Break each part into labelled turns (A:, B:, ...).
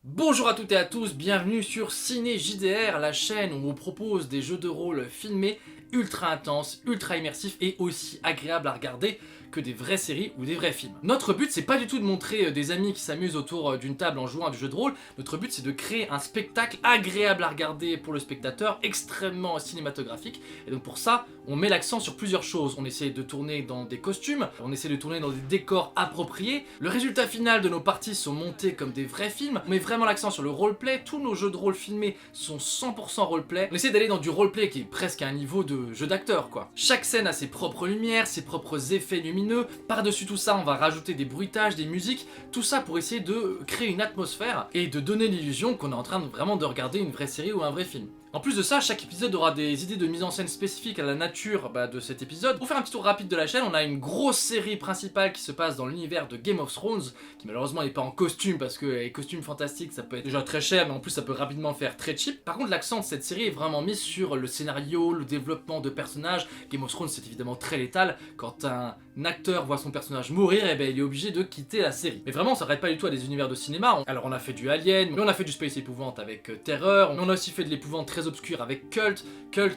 A: Bonjour à toutes et à tous, bienvenue sur Ciné JDR, la chaîne où on vous propose des jeux de rôle filmés ultra intenses, ultra immersifs et aussi agréables à regarder que des vraies séries ou des vrais films. Notre but c'est pas du tout de montrer des amis qui s'amusent autour d'une table en jouant à du jeu de rôle, notre but c'est de créer un spectacle agréable à regarder pour le spectateur, extrêmement cinématographique, et donc pour ça on met l'accent sur plusieurs choses. On essaie de tourner dans des costumes, on essaie de tourner dans des décors appropriés, le résultat final de nos parties sont montés comme des vrais films, on met vraiment l'accent sur le roleplay, tous nos jeux de rôle filmés sont 100% roleplay, on essaie d'aller dans du roleplay qui est presque à un niveau de jeu d'acteur quoi. Chaque scène a ses propres lumières, ses propres effets lumineux, par-dessus tout ça on va rajouter des bruitages, des musiques, tout ça pour essayer de créer une atmosphère et de donner l'illusion qu'on est en train de vraiment de regarder une vraie série ou un vrai film. En plus de ça, chaque épisode aura des idées de mise en scène spécifiques à la nature de cet épisode. Pour faire un petit tour rapide de la chaîne, on a une grosse série principale qui se passe dans l'univers de Game of Thrones, qui malheureusement n'est pas en costume parce que les costumes fantastiques ça peut être déjà très cher, mais en plus ça peut rapidement faire très cheap. Par contre l'accent de cette série est vraiment mis sur le scénario, le développement de personnages. Game of Thrones c'est évidemment très létal, quand un acteur voit son personnage mourir, et ben il est obligé de quitter la série. Mais vraiment on s'arrête pas du tout à des univers de cinéma. Alors on a fait du Alien, mais on a fait du space épouvante avec Terreur, on a aussi fait de l'épouvante très obscure avec Cult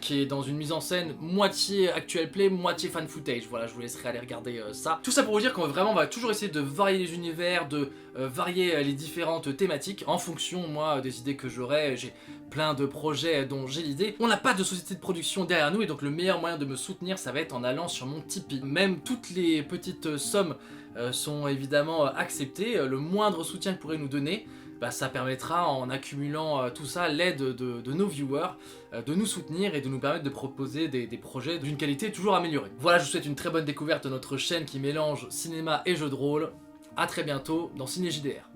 A: qui est dans une mise en scène moitié actual play, moitié fan footage. Voilà, je vous laisserai aller regarder ça. Tout ça pour vous dire qu'on va toujours essayer de varier les univers, de varier les différentes thématiques en fonction, moi, des idées que j'aurai. J'ai plein de projets dont j'ai l'idée. On n'a pas de société de production derrière nous et donc le meilleur moyen de me soutenir ça va être en allant sur mon Tipeee. Même toutes les petites sommes sont évidemment acceptées. Le moindre soutien que vous pourrez nous donner, ça permettra, en accumulant tout ça, l'aide de nos viewers, de nous soutenir et de nous permettre de proposer des projets d'une qualité toujours améliorée. Voilà, je vous souhaite une très bonne découverte de notre chaîne qui mélange cinéma et jeux de rôle. A très bientôt dans Ciné JDR.